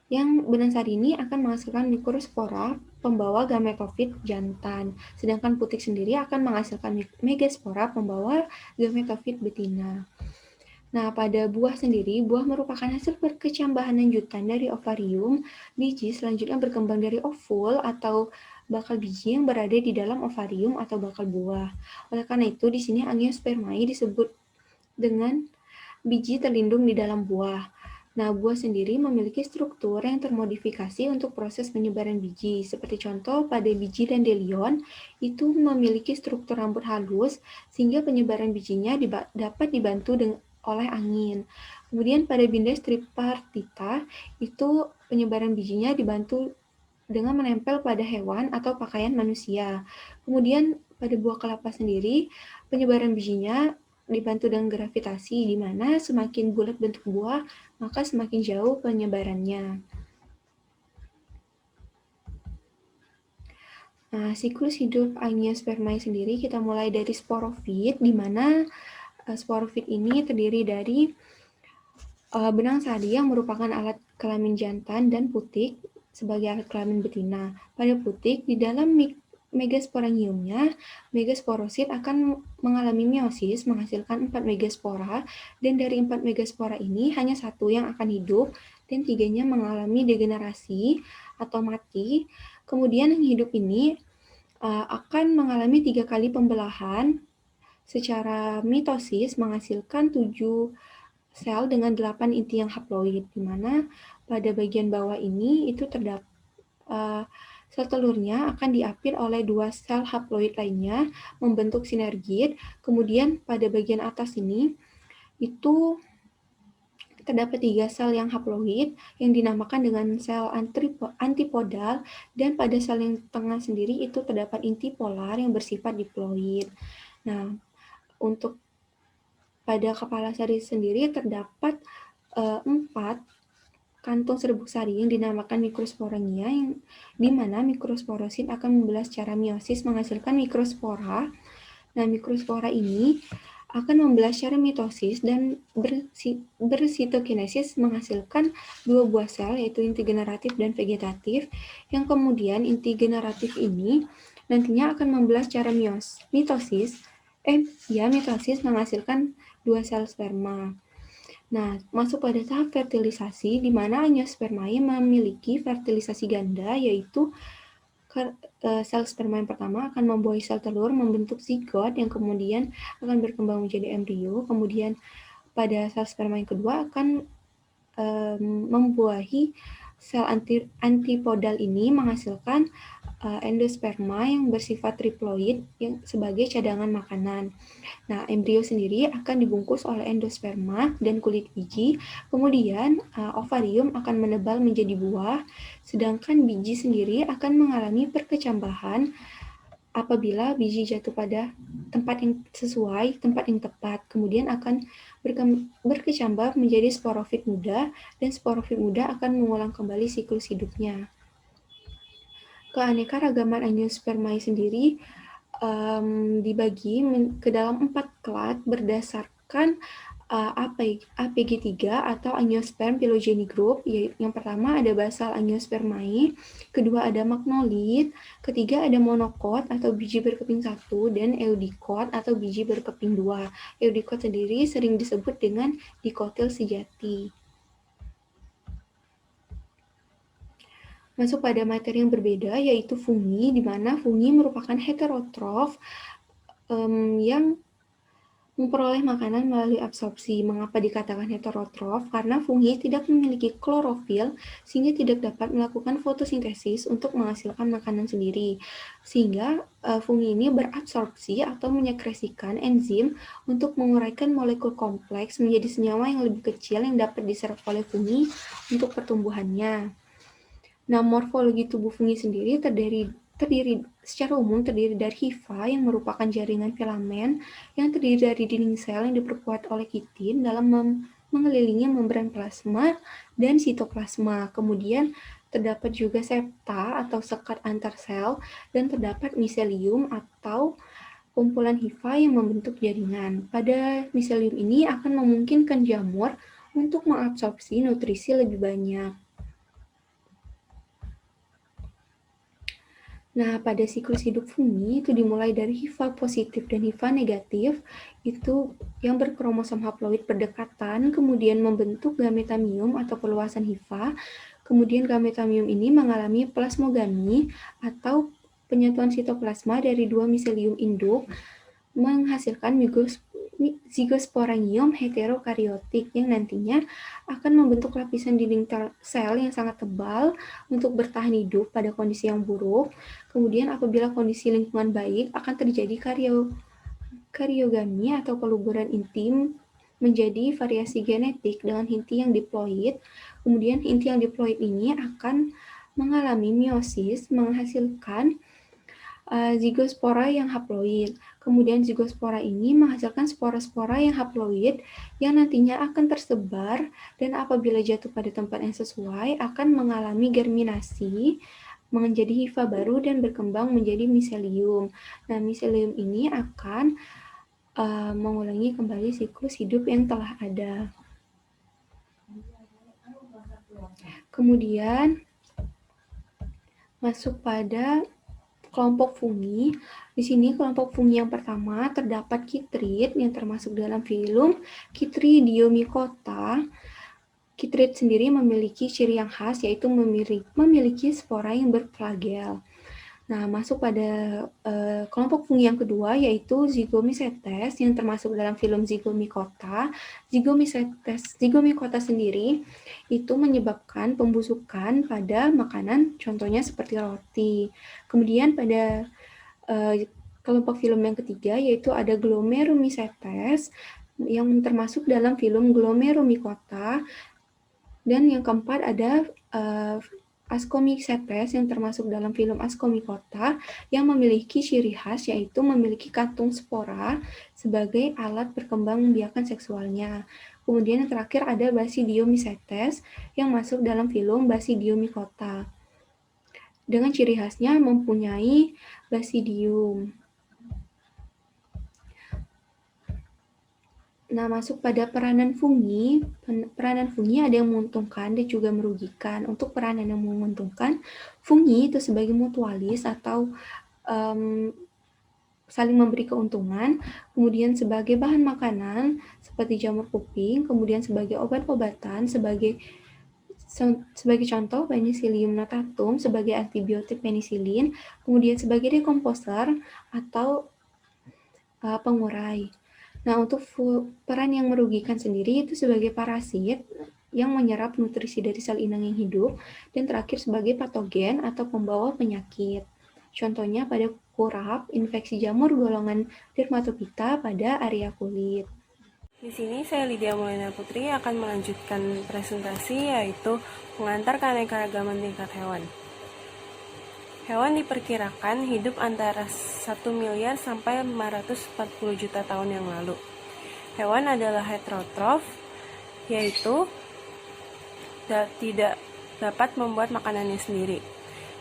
Yang benang sari ini akan menghasilkan mikrospora pembawa gametofit jantan, sedangkan putik sendiri akan menghasilkan megaspora pembawa gametofit betina. Nah, pada buah sendiri, buah merupakan hasil perkecambahan lanjutan dari ovarium. Biji selanjutnya berkembang dari ovul atau bakal biji yang berada di dalam ovarium atau bakal buah. Oleh karena itu, di sini angiospermae disebut dengan biji terlindung di dalam buah. Nah, buah sendiri memiliki struktur yang termodifikasi untuk proses penyebaran biji. Seperti contoh, pada biji dandelion itu memiliki struktur rambut halus sehingga penyebaran bijinya dapat dibantu oleh angin. Kemudian pada Bindes tripartita itu penyebaran bijinya dibantu dengan menempel pada hewan atau pakaian manusia. Kemudian pada buah kelapa sendiri, penyebaran bijinya dibantu dengan gravitasi, di mana semakin bulat bentuk buah, maka semakin jauh penyebarannya. Nah, siklus hidup angiospermae sendiri kita mulai dari sporofit, di mana sporofit ini terdiri dari benang sari yang merupakan alat kelamin jantan dan putik sebagai alat kelamin betina. Pada putik, di dalam megasporangiumnya, megasporosit akan mengalami meiosis menghasilkan 4 megaspora, dan dari 4 megaspora ini hanya satu yang akan hidup dan 3-nya mengalami degenerasi atau mati. Kemudian yang hidup ini akan mengalami 3 kali pembelahan secara mitosis menghasilkan 7 sel dengan 8 inti yang haploid, di mana pada bagian bawah ini itu terdapat sel telurnya akan diapit oleh 2 sel haploid lainnya membentuk sinergit. Kemudian pada bagian atas ini itu terdapat 3 sel yang haploid yang dinamakan dengan sel antipodal, dan pada sel yang tengah sendiri itu terdapat inti polar yang bersifat diploid. Nah, untuk pada kepala sari sendiri terdapat 4 kantung serbuk sari yang dinamakan mikrosporangia, yang di mana mikrosporosit akan membelah secara meiosis menghasilkan mikrospora. Nah, mikrospora ini akan membelah secara mitosis dan bersitokinesis menghasilkan 2 buah sel, yaitu inti generatif dan vegetatif, yang kemudian inti generatif ini nantinya akan membelah secara mitosis menghasilkan 2 sel sperma. Nah, masuk pada tahap fertilisasi, di mana angiospermae memiliki fertilisasi ganda, yaitu sel sperma yang pertama akan membuahi sel telur membentuk zigot yang kemudian akan berkembang menjadi embrio. Kemudian pada sel sperma yang kedua akan membuahi sel antipodal ini menghasilkan endosperma yang bersifat triploid yang sebagai cadangan makanan. Nah, embrio sendiri akan dibungkus oleh endosperma dan kulit biji, kemudian ovarium akan menebal menjadi buah, sedangkan biji sendiri akan mengalami perkecambahan apabila biji jatuh pada tempat yang sesuai, tempat yang tepat, kemudian akan berkecambah menjadi sporofit muda, dan sporofit muda akan mengulang kembali siklus hidupnya. Keanekaragaman angiospermae sendiri dibagi ke dalam 4 klat berdasarkan APG3 atau Angiosperm Phylogeny Group. Yang pertama ada basal Angiospermae, kedua ada magnolit, ketiga ada monokot atau biji berkeping 1, dan eudikot atau biji berkeping 2. Eudikot sendiri sering disebut dengan dikotil sejati. Masuk pada materi yang berbeda, yaitu fungi, di mana fungi merupakan heterotrof yang memperoleh makanan melalui absorpsi. Mengapa dikatakan heterotrof? Karena fungi tidak memiliki klorofil, sehingga tidak dapat melakukan fotosintesis untuk menghasilkan makanan sendiri. Sehingga fungi ini berabsorpsi atau menyekresikan enzim untuk menguraikan molekul kompleks menjadi senyawa yang lebih kecil yang dapat diserap oleh fungi untuk pertumbuhannya. Nah, morfologi tubuh fungi sendiri secara umum terdiri dari hifa yang merupakan jaringan filamen yang terdiri dari dinding sel yang diperkuat oleh kitin dalam mengelilingi membran plasma dan sitoplasma. Kemudian terdapat juga septa atau sekat antar sel, dan terdapat miselium atau kumpulan hifa yang membentuk jaringan. Pada miselium ini akan memungkinkan jamur untuk mengabsorpsi nutrisi lebih banyak. Nah, pada siklus hidup fungi itu dimulai dari hifa positif dan hifa negatif, itu yang berkromosom haploid berdekatan, kemudian membentuk gametamium atau perluasan hifa, kemudian gametamium ini mengalami plasmogami atau penyatuan sitoplasma dari dua miselium induk, menghasilkan zigosporangium heterokariotik yang nantinya akan membentuk lapisan dinding sel yang sangat tebal untuk bertahan hidup pada kondisi yang buruk. Kemudian apabila kondisi lingkungan baik, akan terjadi kariogami atau peluburan intim menjadi variasi genetik dengan inti yang diploid. Kemudian inti yang diploid ini akan mengalami meiosis menghasilkan zigospora yang haploid. Kemudian zigospora ini menghasilkan spora-spora yang haploid yang nantinya akan tersebar dan apabila jatuh pada tempat yang sesuai akan mengalami germinasi menjadi hifa baru dan berkembang menjadi miselium. Nah, miselium ini akan mengulangi kembali siklus hidup yang telah ada. Kemudian masuk pada kelompok fungi. Di sini kelompok fungi yang pertama terdapat Chytrid yang termasuk dalam filum Chytridiomycota. Chytrid sendiri memiliki ciri yang khas yaitu memiliki spora yang berflagel. Nah, masuk pada kelompok fungi yang kedua yaitu Zygomycetes yang termasuk dalam filum Zygomycota. Zygomycota sendiri itu menyebabkan pembusukan pada makanan, contohnya seperti roti. Kemudian pada kelompok filum yang ketiga yaitu ada Glomeromycetes yang termasuk dalam filum Glomeromycota. Dan yang keempat ada Ascomycetes yang termasuk dalam filum Ascomycota yang memiliki ciri khas yaitu memiliki kantung spora sebagai alat perkembangbiakan seksualnya. Kemudian yang terakhir ada Basidiomycetes yang masuk dalam filum Basidiomycota. Dengan ciri khasnya mempunyai basidium. Nah, masuk pada peranan fungi. Peranan fungi ada yang menguntungkan dan juga merugikan. Untuk peranan yang menguntungkan, fungi itu sebagai mutualis atau saling memberi keuntungan, kemudian sebagai bahan makanan seperti jamur kuping, kemudian sebagai obat-obatan, sebagai contoh Penicillium notatum sebagai antibiotik penisilin, kemudian sebagai dekomposer atau pengurai. Nah, untuk peran yang merugikan sendiri itu sebagai parasit yang menyerap nutrisi dari sel inang yang hidup, dan terakhir sebagai patogen atau pembawa penyakit. Contohnya pada kurap, infeksi jamur golongan Dermatophyta pada area kulit. Di sini saya Lydia Maulina Putri akan melanjutkan presentasi yaitu pengantar keanekaragaman tingkat hewan. Hewan diperkirakan hidup antara 1 miliar sampai 540 juta tahun yang lalu. Hewan adalah heterotrof, yaitu tidak dapat membuat makanannya sendiri.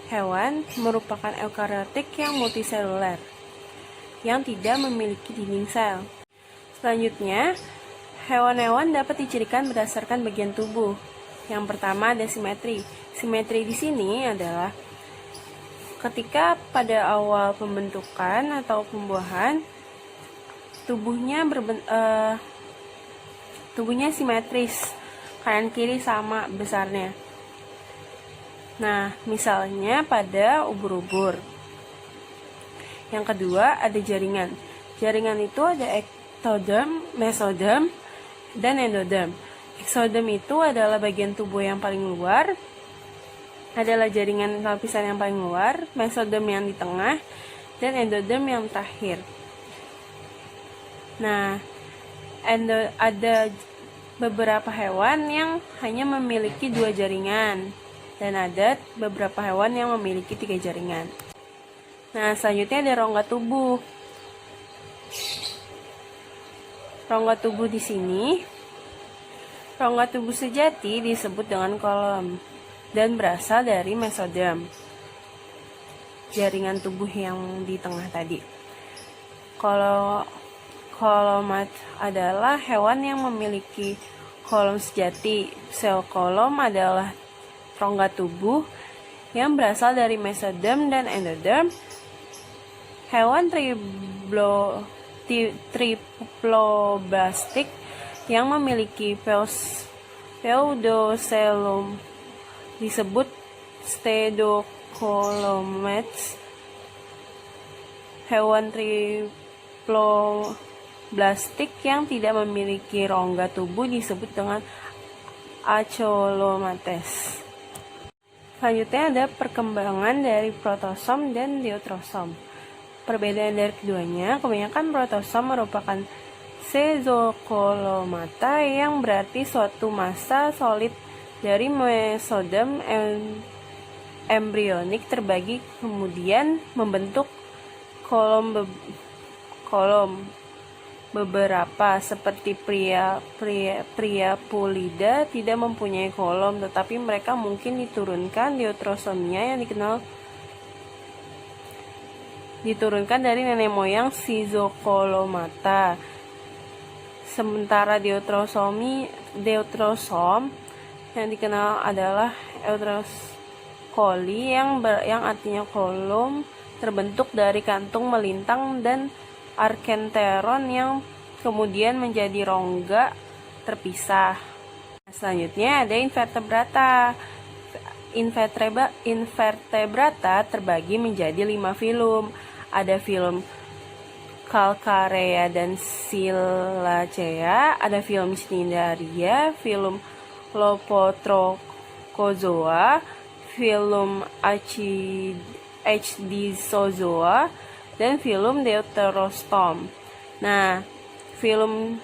Hewan merupakan eukariotik yang multiseluler, yang tidak memiliki dinding sel. Selanjutnya, hewan-hewan dapat dicirikan berdasarkan bagian tubuh. Yang pertama ada simetri. Simetri di sini adalah ketika pada awal pembentukan atau pembuahan tubuhnya simetris, kanan kiri sama besarnya. Nah, misalnya pada ubur-ubur. Yang kedua ada jaringan. Jaringan itu ada ektoderm, mesoderm, dan endoderm. Ektoderm itu adalah bagian tubuh yang paling luar, adalah jaringan lapisan yang paling luar, mesoderm yang di tengah, dan endoderm yang terakhir. Nah, ada beberapa hewan yang hanya memiliki 2 jaringan, dan ada beberapa hewan yang memiliki 3 jaringan. Nah, selanjutnya ada rongga tubuh. Rongga tubuh di sini, rongga tubuh sejati disebut dengan kolom dan berasal dari mesoderm, jaringan tubuh yang di tengah tadi. Kolomat adalah hewan yang memiliki kolom sejati. Sel kolom adalah rongga tubuh yang berasal dari mesoderm dan endoderm. Hewan triploblastik yang memiliki pseudocoelom disebut Stegocolomets. Hewan triploblastik yang tidak memiliki rongga tubuh disebut dengan Acholomates. Selanjutnya ada perkembangan dari protosom dan deuterosom. Perbedaan dari keduanya, kebanyakan protosom merupakan sezocolomata yang berarti suatu massa solid dari mesoderm embrionik terbagi kemudian membentuk kolom beberapa seperti Priapulida tidak mempunyai kolom, tetapi mereka mungkin diturunkan deuterosomnya yang diturunkan dari nenek moyang Schizocolomata. Sementara deuterosom yang dikenal adalah Euteroskoli yang artinya kolom terbentuk dari kantung melintang dan arkenteron yang kemudian menjadi rongga terpisah. Selanjutnya ada invertebrata. Invertebrata terbagi menjadi 5 filum. Ada filum Calcarea dan Silacea, ada filum Cnidaria, filum Lopotrochozoa, filum Hdiszozoa, dan filum Deuterostom. Nah, filum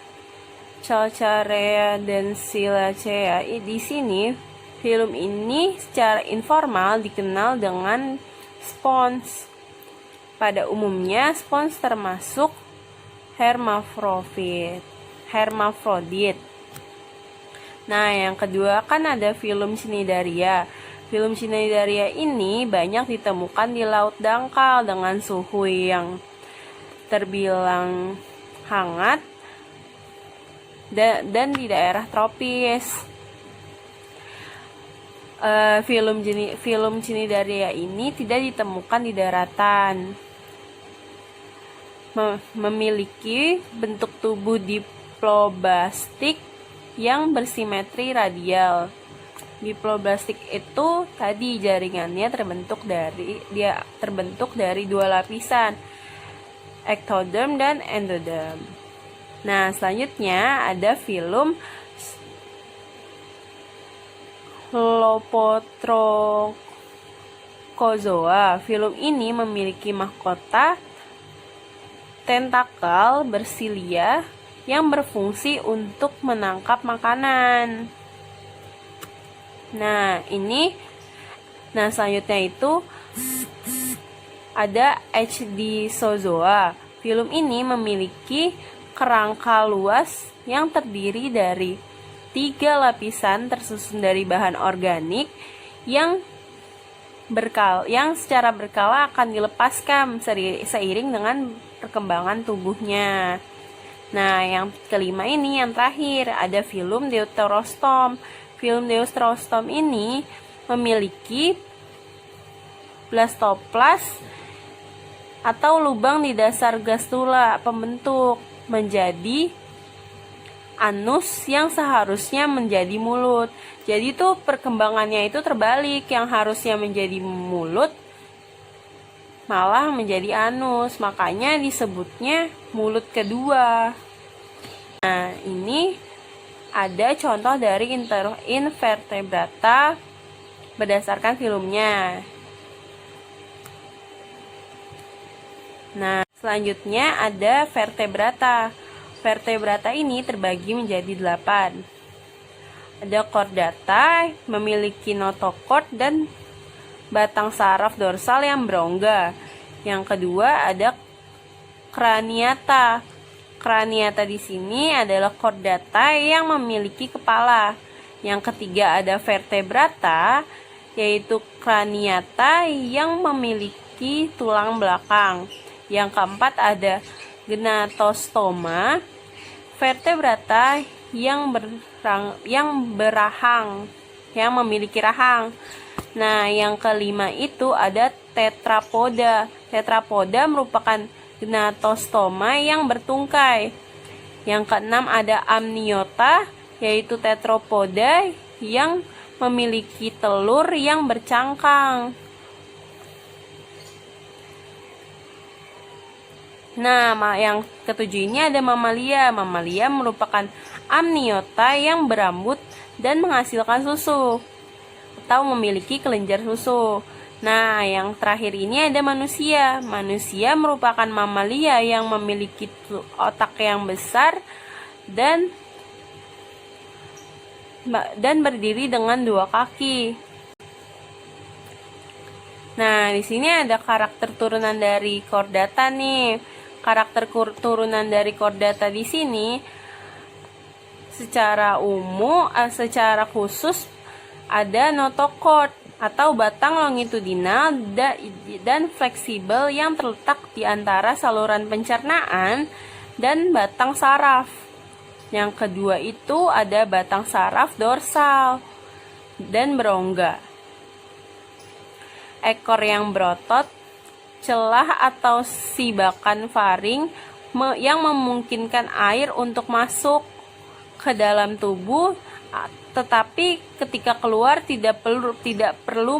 Calcarea dan Silacea di sini, filum ini secara informal dikenal dengan spons. Pada umumnya, spons termasuk hermafrodit. Nah, yang kedua kan ada filum Cnidaria. Filum Cnidaria ini banyak ditemukan di laut dangkal dengan suhu yang terbilang hangat dan di daerah tropis. Filum Cnidaria ini tidak ditemukan di daratan. Memiliki bentuk tubuh diploblastik yang bersimetri radial. Diploblastik itu tadi jaringannya terbentuk dari dua lapisan, ektoderm dan endoderm. Nah, selanjutnya ada filum Lopotrochozoa. Filum ini memiliki mahkota tentakel bersilia yang berfungsi untuk menangkap makanan. Nah, selanjutnya itu ada Hdiszozoa. Filum ini memiliki kerangka luas yang terdiri dari 3 lapisan tersusun dari bahan organik yang secara berkala akan dilepaskan seiring dengan perkembangan tubuhnya. Nah, yang kelima ini yang terakhir ada filum Deuterostom. Filum Deuterostom ini memiliki blastoplas atau lubang di dasar gastula pembentuk menjadi anus yang seharusnya menjadi mulut. Jadi itu perkembangannya itu terbalik, yang harusnya menjadi mulut malah menjadi anus, makanya disebutnya mulut kedua. Nah, ini ada contoh dari invertebrata berdasarkan filumnya. Nah, selanjutnya ada vertebrata. Vertebrata ini terbagi menjadi 8. Ada chordata, memiliki notochord dan batang saraf dorsal yang berongga. Yang kedua ada craniata. Craniata di sini adalah chordata yang memiliki kepala. Yang ketiga ada vertebrata, yaitu craniata yang memiliki tulang belakang. Yang keempat ada gnatostoma, vertebrata yang memiliki rahang. Nah, yang kelima itu ada tetrapoda. Tetrapoda merupakan gnatostoma yang bertungkai. Yang keenam ada amniota, yaitu tetrapoda yang memiliki telur yang bercangkang. Nah, yang ketujuh ini ada mamalia. Mamalia merupakan amniota yang berambut dan menghasilkan susu atau memiliki kelenjar susu. Nah, yang terakhir ini ada manusia. Manusia merupakan mamalia yang memiliki otak yang besar dan berdiri dengan 2 kaki. Nah, di sini ada karakter turunan dari chordata nih. Karakter turunan dari chordata di sini secara khusus ada notochord atau batang longitudinal dan fleksibel yang terletak di antara saluran pencernaan dan batang saraf. Yang kedua itu ada batang saraf dorsal dan berongga. Ekor yang berotot, celah atau sibakan faring yang memungkinkan air untuk masuk ke dalam tubuh, tetapi ketika keluar tidak perlu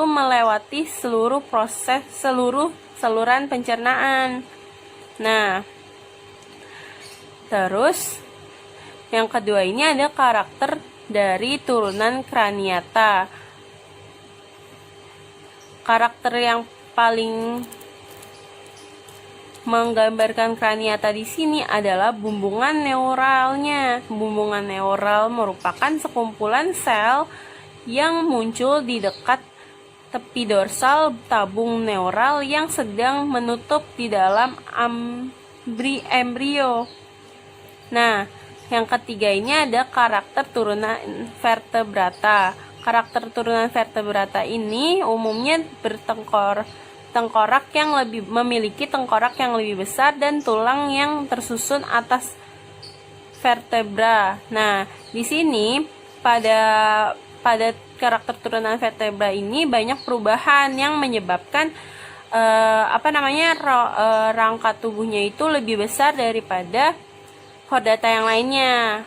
melewati seluruh saluran pencernaan. Nah, terus yang kedua ini ada karakter dari turunan Craniata. Karakter yang paling menggambarkan Craniata di sini adalah bumbungan neuralnya. Bumbungan neural merupakan sekumpulan sel yang muncul di dekat tepi dorsal tabung neural yang sedang menutup di dalam embrio. Nah, yang ketiga ini ada karakter turunan vertebrata. Karakter turunan vertebrata ini umumnya memiliki tengkorak yang lebih besar dan tulang yang tersusun atas vertebra. Nah, di sini pada karakter turunan vertebra ini banyak perubahan yang menyebabkan rangka tubuhnya itu lebih besar daripada chordata yang lainnya.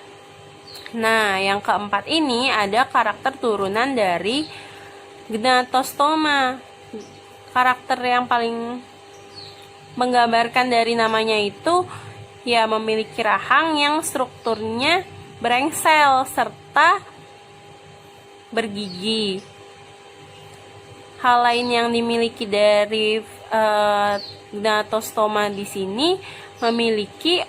Nah, yang keempat ini ada karakter turunan dari gnatostoma. Karakter yang paling menggambarkan dari namanya itu ya memiliki rahang yang strukturnya berengsel serta bergigi. Hal lain yang dimiliki dari gnatostoma di sini memiliki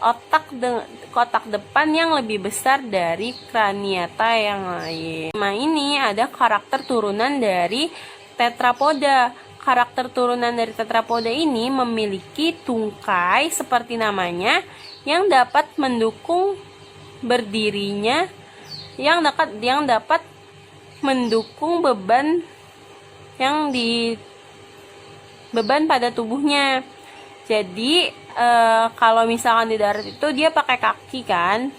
kotak depan yang lebih besar dari Craniata yang lain. Nah, ini ada karakter turunan dari tetrapoda. Karakter turunan dari tetrapoda ini memiliki tungkai seperti namanya yang dapat mendukung berdirinya, yang dapat mendukung beban pada tubuhnya. Jadi kalau misalkan di darat itu dia pakai kaki kan,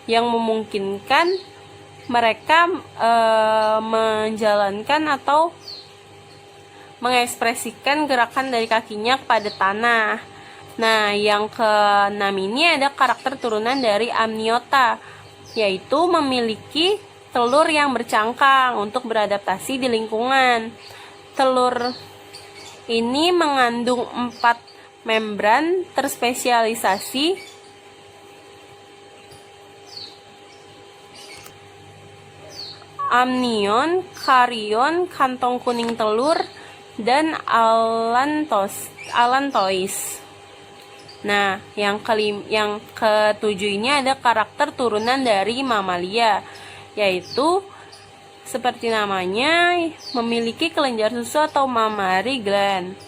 yang memungkinkan mereka menjalankan atau mengekspresikan gerakan dari kakinya kepada tanah. Nah, yang keenam ini ada karakter turunan dari amniota, yaitu memiliki telur yang bercangkang untuk beradaptasi di lingkungan. Telur ini mengandung 4 membran terspesialisasi amnion, karion, kantong kuning telur, dan allantois. Nah, yang ketujuh ini ada karakter turunan dari mamalia, yaitu seperti namanya memiliki kelenjar susu atau mammary gland,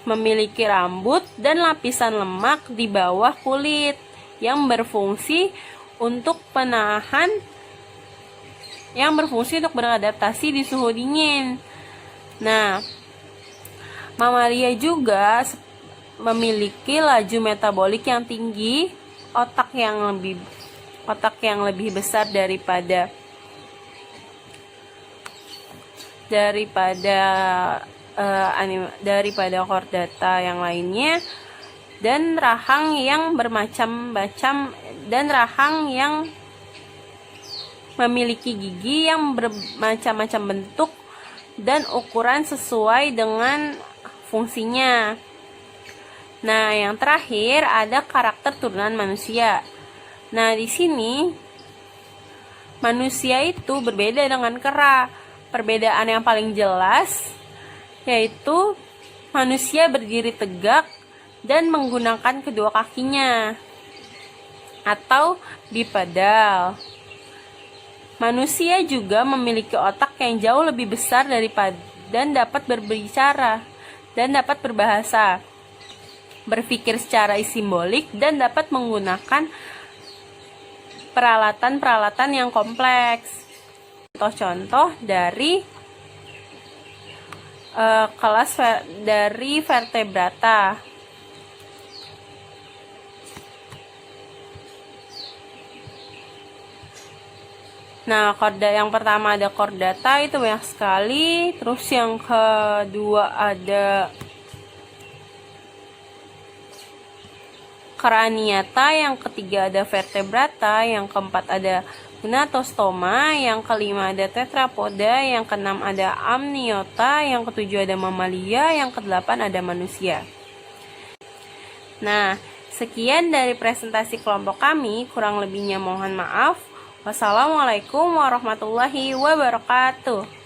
memiliki rambut dan lapisan lemak di bawah kulit yang berfungsi untuk beradaptasi di suhu dingin. Nah, mamalia juga memiliki laju metabolik yang tinggi, otak yang lebih besar daripada daripada chordata yang lainnya, dan rahang yang bermacam-macam, dan rahang yang memiliki gigi yang bermacam-macam bentuk dan ukuran sesuai dengan fungsinya. Nah, yang terakhir ada karakter turunan manusia. Nah, di sini manusia itu berbeda dengan kera. Perbedaan yang paling jelas yaitu manusia berdiri tegak dan menggunakan kedua kakinya atau bipedal. Manusia juga memiliki otak yang jauh lebih besar dan dapat berbicara dan dapat berbahasa, berpikir secara simbolik, dan dapat menggunakan peralatan-peralatan yang kompleks. Contoh-contoh dari kelas dari vertebrata. Nah, yang pertama ada chordata, itu banyak sekali. Terus yang kedua ada Craniata, yang ketiga ada vertebrata, yang keempat ada Gnatostoma, yang kelima ada Tetrapoda, yang keenam ada Amniota, yang ketujuh ada Mamalia, yang kedelapan ada manusia. Nah, sekian dari presentasi kelompok kami, kurang lebihnya mohon maaf. Wassalamualaikum warahmatullahi wabarakatuh.